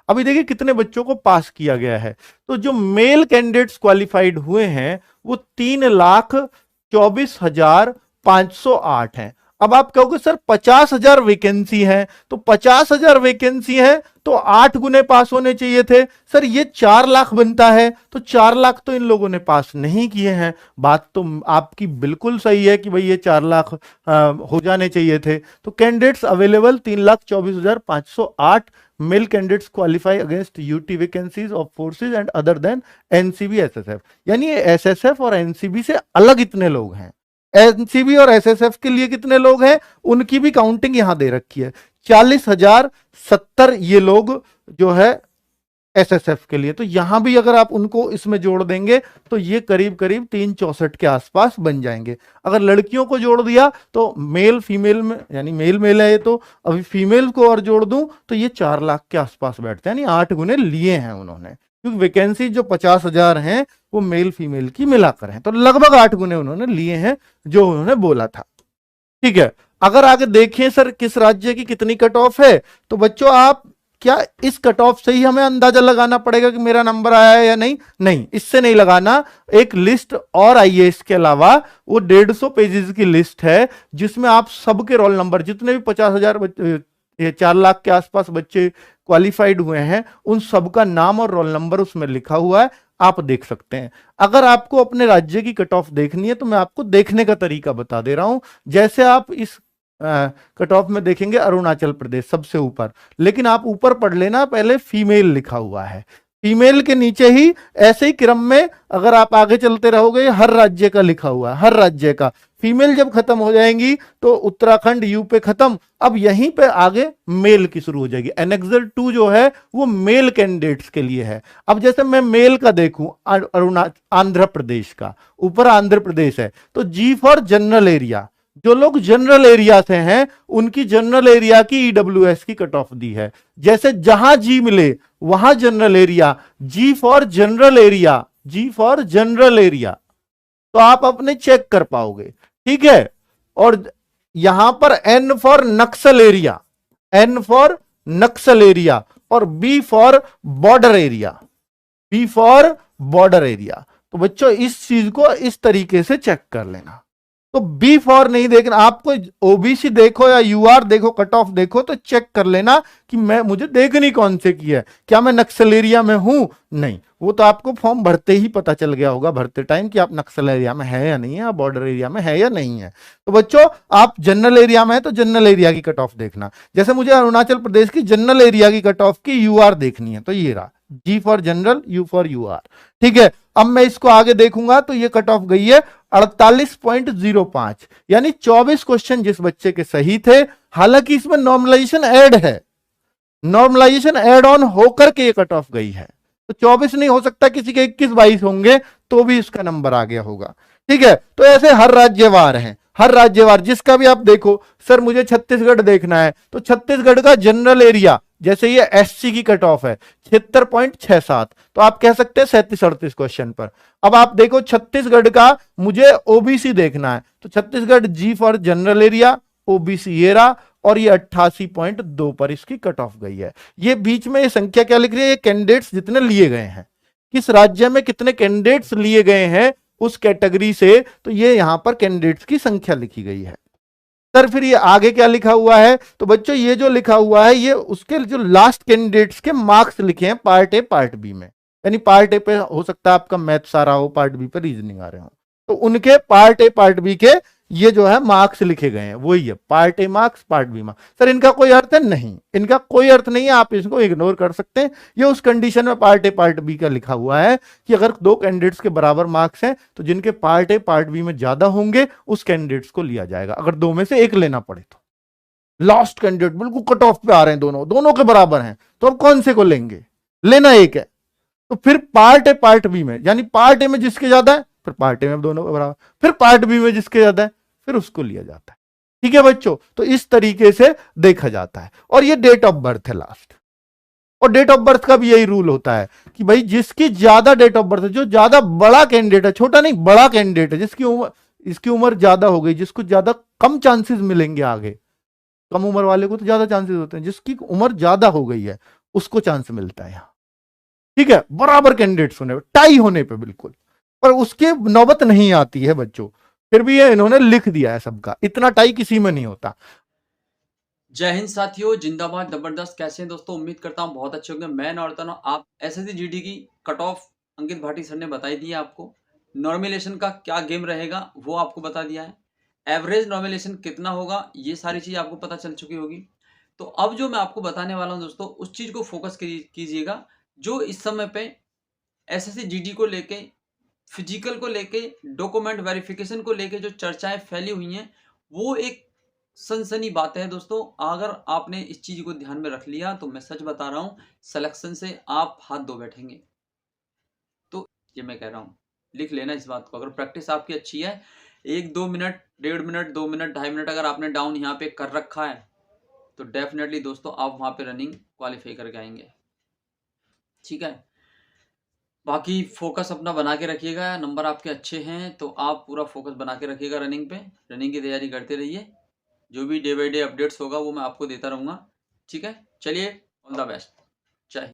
अभी देखिए कितने बच्चों को पास किया गया है। तो जो मेल कैंडिडेट्स क्वालिफाइड हुए हैं वो 3,24,508 हैं। अब आप कहोगे सर 50,000 वैकेंसी है, तो 50,000 वैकेंसी है तो 8 गुने पास होने चाहिए थे। सर ये 4 लाख बनता है, तो 4 लाख तो इन लोगों ने पास नहीं किए हैं। बात तो आपकी बिल्कुल सही है कि भाई ये 4 लाख हो जाने चाहिए थे। तो candidates available 3,24,508 male candidates qualify against UT vacancies of forces and other than NCB SSF. यानी एसएसएफ और एनसीबी से अलग इतने लोग हैं। एनसीबी और एसएसएफ के लिए कितने लोग हैं उनकी भी काउंटिंग यहां दे रखी है। 40,070 ये लोग जो है एसएसएफ के लिए। तो यहां भी अगर आप उनको इसमें जोड़ देंगे तो ये करीब करीब 364 के आसपास बन जाएंगे। अगर लड़कियों को जोड़ दिया तो मेल फीमेल में, यानी मेल मेल है ये, तो अभी फीमेल को और जोड़ दूं तो ये 4 लाख के आसपास बैठते हैं। यानी 8 गुने लिए हैं उन्होंने, क्योंकि वैकेंसी जो 50,000 हैं वो मेल फीमेल की मिलाकर हैं, तो लगभग 8 गुने उन्होंने लिए हैं जो उन्होंने बोला था। ठीक है, अगर आगे देखें सर किस राज्य की कितनी कट ऑफ है, तो बच्चों आप क्या इस कट ऑफ से ही हमें अंदाजा लगाना पड़ेगा कि मेरा नंबर आया है या नहीं? नहीं, इससे नहीं लगाना। एक लिस्ट और आई है इसके अलावा, वो 150 पेजेस की लिस्ट है जिसमें आप सबके रोल नंबर, जितने भी 50,000 4 लाख के आसपास बच्चे क्वालिफाइड हुए हैं, उन सबका नाम और रोल नंबर उसमें लिखा हुआ है, आप देख सकते हैं। अगर आपको अपने राज्य की कट ऑफ देखनी है तो मैं आपको देखने का तरीका बता दे रहा हूं। जैसे आप इस कट ऑफ में देखेंगे अरुणाचल प्रदेश सबसे ऊपर, लेकिन आप ऊपर पढ़ लेना पहले फीमेल लिखा हुआ है, फीमेल के नीचे ही ऐसे ही क्रम में अगर आप आगे चलते रहोगे हर राज्य का लिखा हुआ है, हर राज्य का। फीमेल जब खत्म हो जाएंगी तो उत्तराखंड यू पे खत्म, अब यहीं पे आगे मेल की शुरू हो जाएगी। एनेक्सर 2 जो है वो मेल कैंडिडेट्स के लिए है। अब जैसे मैं मेल का देखूं, आंध्र प्रदेश का, ऊपर आंध्र प्रदेश है, तो जी फॉर जनरल एरिया, जो लोग जनरल एरिया से हैं उनकी जनरल एरिया की ईडब्ल्यूएस की कट ऑफ दी है। जैसे जहां जी मिले वहां general area, G for general area, G for general area, तो आप अपने चेक कर पाओगे। ठीक है, और यहां पर N for Naxal area, N for Naxal area, और B for border area, B for border area. तो बच्चों इस चीज को इस तरीके से चेक कर लेना। तो बी फॉर नहीं देखना, आपको ओबीसी देखो या यूआर देखो, कट ऑफ देखो, तो चेक कर लेना कि मैं मुझे देखनी कौन से की है, क्या मैं नक्सल एरिया में हूं? नहीं, वो तो आपको फॉर्म भरते ही पता चल गया होगा, भरते टाइम, कि आप नक्सल एरिया में है या नहीं है, बॉर्डर एरिया में है या नहीं है। तो बच्चों आप जनरल एरिया में है तो जनरल एरिया की कट ऑफ देखना। जैसे मुझे अरुणाचल प्रदेश की जनरल एरिया की कट ऑफ की यूआर देखनी है, तो ये रहा, G for general, U for UR. ठीक है, अब मैं इसको आगे देखूंगा तो ये कट ऑफ गई है 48.05, यानी 24 क्वेश्चन जिस बच्चे के सही थे। हालांकि इसमें नॉर्मलाइजेशन ऐड है, नॉर्मलाइजेशन ऐड ऑन होकर के ये कट ऑफ गई है, तो 24 नहीं हो सकता, किसी के 21-22 होंगे तो भी इसका नंबर आ गया होगा। ठीक है, तो ऐसे हर राज्यवार है, हर राज्यवार जिसका भी आप देखो। सर मुझे छत्तीसगढ़ देखना है, तो छत्तीसगढ़ का जनरल एरिया, जैसे ये एससी की कट ऑफ है 76.67, तो आप कह सकते हैं 37-38 क्वेश्चन पर। अब आप देखो छत्तीसगढ़ का मुझे ओबीसी देखना है, तो छत्तीसगढ़ जी फॉर जनरल एरिया, ओबीसी ये रहा, और ये 88.2 पर इसकी कट ऑफ गई है। ये बीच में ये संख्या क्या लिख रही है? ये कैंडिडेट्स जितने लिए गए हैं, किस राज्य में कितने कैंडिडेट्स लिए गए हैं उस कैटेगरी से, तो ये यहां पर कैंडिडेट्स की संख्या लिखी गई है। सर फिर ये आगे क्या लिखा हुआ है? तो बच्चों ये जो लिखा हुआ है ये उसके जो लास्ट कैंडिडेट्स के मार्क्स लिखे हैं पार्ट ए पार्ट बी में। यानी पार्ट ए पे हो सकता है आपका मैथ्स आ रहा हो, पार्ट बी पे रीजनिंग आ रहे हो, तो उनके पार्ट ए पार्ट बी के ये जो है मार्क्स लिखे गए हैं, वही है part A marks part B marks. Sir इनका कोई अर्थ है? नहीं, इनका कोई अर्थ नहीं है, आप इसको इग्नोर कर सकते हैं। ये उस कंडीशन में पार्ट ए पार्ट बी का लिखा हुआ है कि अगर 2 कैंडिडेट्स के बराबर मार्क्स हैं तो जिनके पार्ट ए पार्ट बी में ज्यादा होंगे उस कैंडिडेट्स को लिया जाएगा, अगर 2 में से एक लेना पड़े तो। लास्ट कैंडिडेट बिल्कुल कट ऑफ पे आ रहे हैं, दोनों के बराबर हैं, तो अब कौन से को लेंगे? लेना एक है, तो फिर पार्ट ए पार्ट बी में, यानी पार्ट ए में जिसके ज्यादा है फिर पार्ट ए में दोनों के बराबर, फिर पार्ट बी में जिसके ज्यादा है फिर उसको लिया जाता है। ठीक है बच्चों, तो इस तरीके से देखा जाता है। और ये डेट ऑफ बर्थ है लास्ट, और डेट ऑफ बर्थ का भी यही रूल होता है कि भाई जिसकी ज्यादा डेट ऑफ बर्थ है, जो ज्यादा बड़ा कैंडिडेट है, छोटा नहीं बड़ा कैंडिडेट है, जिसकी उम्र, इसकी उम्र ज्यादा हो गई, जिसको ज्यादा कम चांसेस मिलेंगे आगे, कम उम्र वाले को तो ज्यादा चांसेस होते हैं, जिसकी उम्र ज्यादा हो गई है उसको चांस मिलता है यहाँ। ठीक है, बराबर कैंडिडेट्स होने पे, टाई होने पे बिल्कुल, पर उसके नौबत नहीं आती है बच्चों। फिर भी ये इन्होंने लिख दिया है सबका, इतना टाई किसी में नहीं होता। जय हिंद साथियों, जिंदाबाद, जबरदस्त। कैसे हैं दोस्तों? उम्मीद करता हूँ बहुत अच्छे होंगे। मैं नॉर्तन हूँ। आप एसएससी जीडी की cut of Ankit Bhati sir ने बताई दी है आपको। नॉर्मिलेशन का क्या गेम रहेगा वो आपको बता दिया है। एवरेज नॉर्मिलेशन कितना होगा ये सारी चीज आपको पता चल चुकी होगी। तो अब जो मैं आपको बताने वाला हूँ दोस्तों, उस चीज को फोकस कीजिएगा जो इस समय पे एसएससी जीडी को लेके, फिजिकल को लेके, डॉक्यूमेंट वेरिफिकेशन को लेके जो चर्चाएं फैली हुई हैं, वो एक सनसनी बात है दोस्तों। अगर आपने इस चीज को ध्यान में रख लिया तो मैं सच बता रहा हूं, सिलेक्शन से आप हाथ धो बैठेंगे। तो ये मैं कह रहा हूं, लिख लेना इस बात को। अगर प्रैक्टिस आपकी अच्छी है, 1-2 मिनट, 1.5 मिनट, 2 मिनट, 2.5 मिनट अगर आपने डाउन यहाँ पे कर रखा है, तो डेफिनेटली दोस्तों आप वहां पे रनिंग क्वालिफाई करके आएंगे। ठीक है, बाकी फोकस अपना बना के रखिएगा। नंबर आपके अच्छे हैं तो आप पूरा फोकस बना के रखिएगा रनिंग पे। रनिंग की तैयारी करते रहिए। जो भी डे बाई डे अपडेट्स होगा वो मैं आपको देता रहूँगा। ठीक है, चलिए, ऑल द बेस्ट।